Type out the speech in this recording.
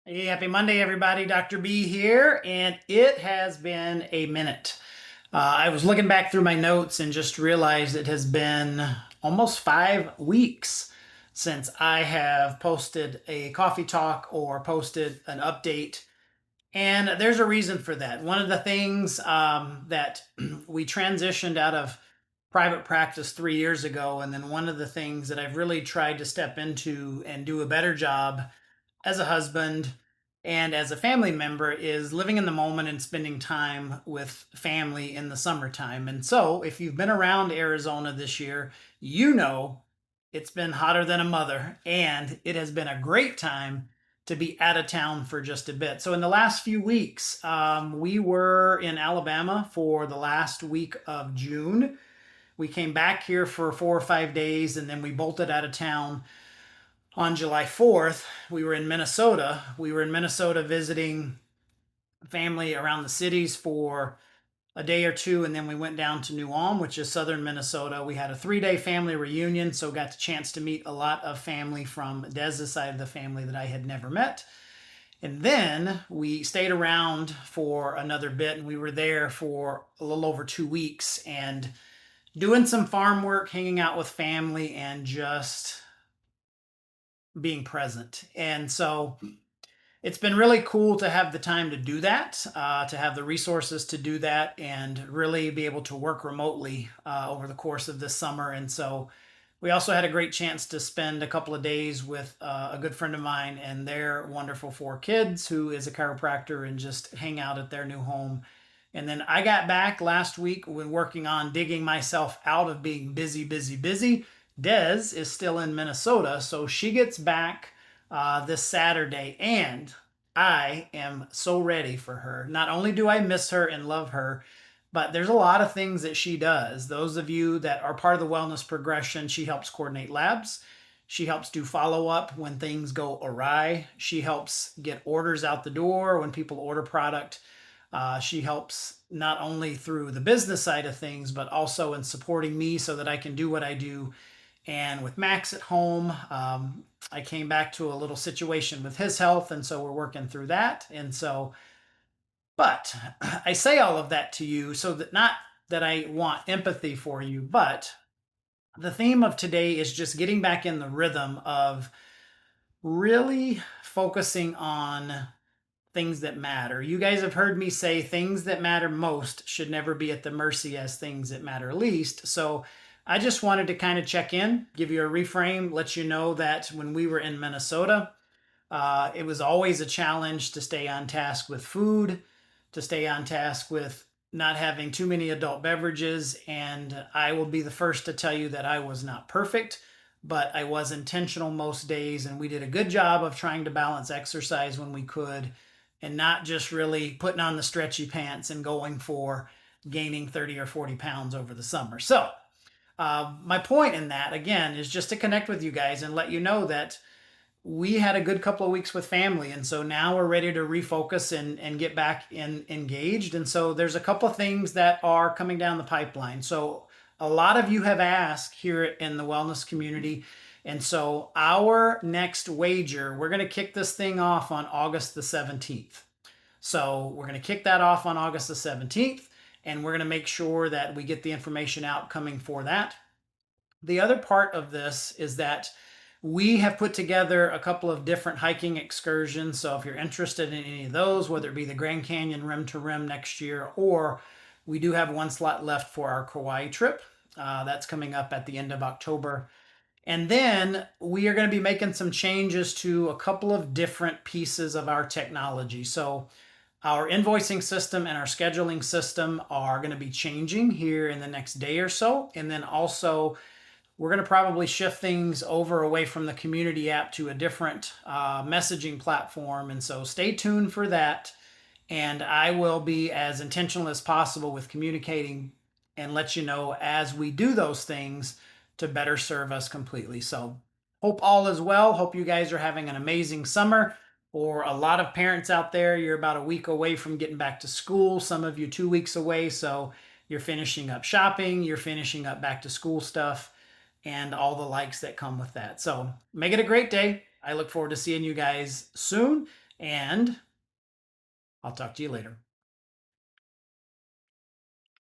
Hey, happy Monday, everybody. Dr. B here, and it has been a minute. I was looking back through my notes and just realized it has been almost 5 weeks since I have posted a coffee talk or posted an update. And there's a reason for that. One of the things that we transitioned out of private practice 3 years ago, and then one of the things that I've really tried to step into and do a better job as a husband and as a family member is living in the moment and spending time with family in the summertime. And so, if you've been around Arizona this year, you know it's been hotter than a mother, and it has been a great time to be out of town for just a bit. So, in the last few weeks, we were in Alabama for the last week of June. We came back here for 4 or 5 days, and then we bolted out of town on July 4th. We were in Minnesota. We were in Minnesota visiting family around the cities for a day or two, and then we went down to New Ulm, which is southern Minnesota. We had a 3-day family reunion, so got the chance to meet a lot of family from Dez's side of the family that I had never met. And then we stayed around for another bit, and we were there for a little over 2 weeks and doing some farm work, hanging out with family, and just being present. And so it's been really cool to have the time to do that, to have the resources to do that, and really be able to work remotely over the course of this summer. And so we also had a great chance to spend a couple of days with a good friend of mine and their wonderful 4 kids, who is a chiropractor, and just hang out at their new home. And then I got back last week when working on digging myself out of being busy, busy, busy. Des is still in Minnesota, so she gets back this Saturday, and I am so ready for her. Not only do I miss her and love her, but there's a lot of things that she does. Those of you that are part of the wellness progression, she helps coordinate labs. She helps do follow up when things go awry. She helps get orders out the door when people order product. She helps not only through the business side of things, but also in supporting me so that I can do what I do. And with Max at home, I came back to a little situation with his health, and so we're working through that. And so, but I say all of that to you so that not that I want empathy for you, but the theme of today is just getting back in the rhythm of really focusing on things that matter. You guys have heard me say things that matter most should never be at the mercy as things that matter least. So I just wanted to kind of check in, give you a reframe, let you know that when we were in Minnesota, it was always a challenge to stay on task with food, to stay on task with not having too many adult beverages. And I will be the first to tell you that I was not perfect, but I was intentional most days. And we did a good job of trying to balance exercise when we could, and not just really putting on the stretchy pants and going for gaining 30 or 40 pounds over the summer. So, my point in that, again, is just to connect with you guys and let you know that we had a good couple of weeks with family, and so now we're ready to refocus and get back engaged. And so there's a couple of things that are coming down the pipeline. So a lot of you have asked here in the wellness community, and so our next wager, we're going to kick this thing off on August the 17th. So we're going to kick that off on August the 17th, and we're going to make sure that we get the information out coming for that. The other part of this is that we have put together a couple of different hiking excursions. So if you're interested in any of those, whether it be the Grand Canyon rim to rim next year, or we do have one slot left for our Kauai trip. That's coming up at the end of October. And then we are going to be making some changes to a couple of different pieces of our technology. So our invoicing system and our scheduling system are going to be changing here in the next day or so. And then also, we're going to probably shift things over away from the community app to a different messaging platform. And so stay tuned for that. And I will be as intentional as possible with communicating and let you know as we do those things to better serve us completely. So hope all is well. Hope you guys are having an amazing summer. For a lot of parents out there, you're about a week away from getting back to school. Some of you 2 weeks away. So you're finishing up shopping, you're finishing up back to school stuff, and all the likes that come with that. So make it a great day. I look forward to seeing you guys soon. and I'll talk to you later.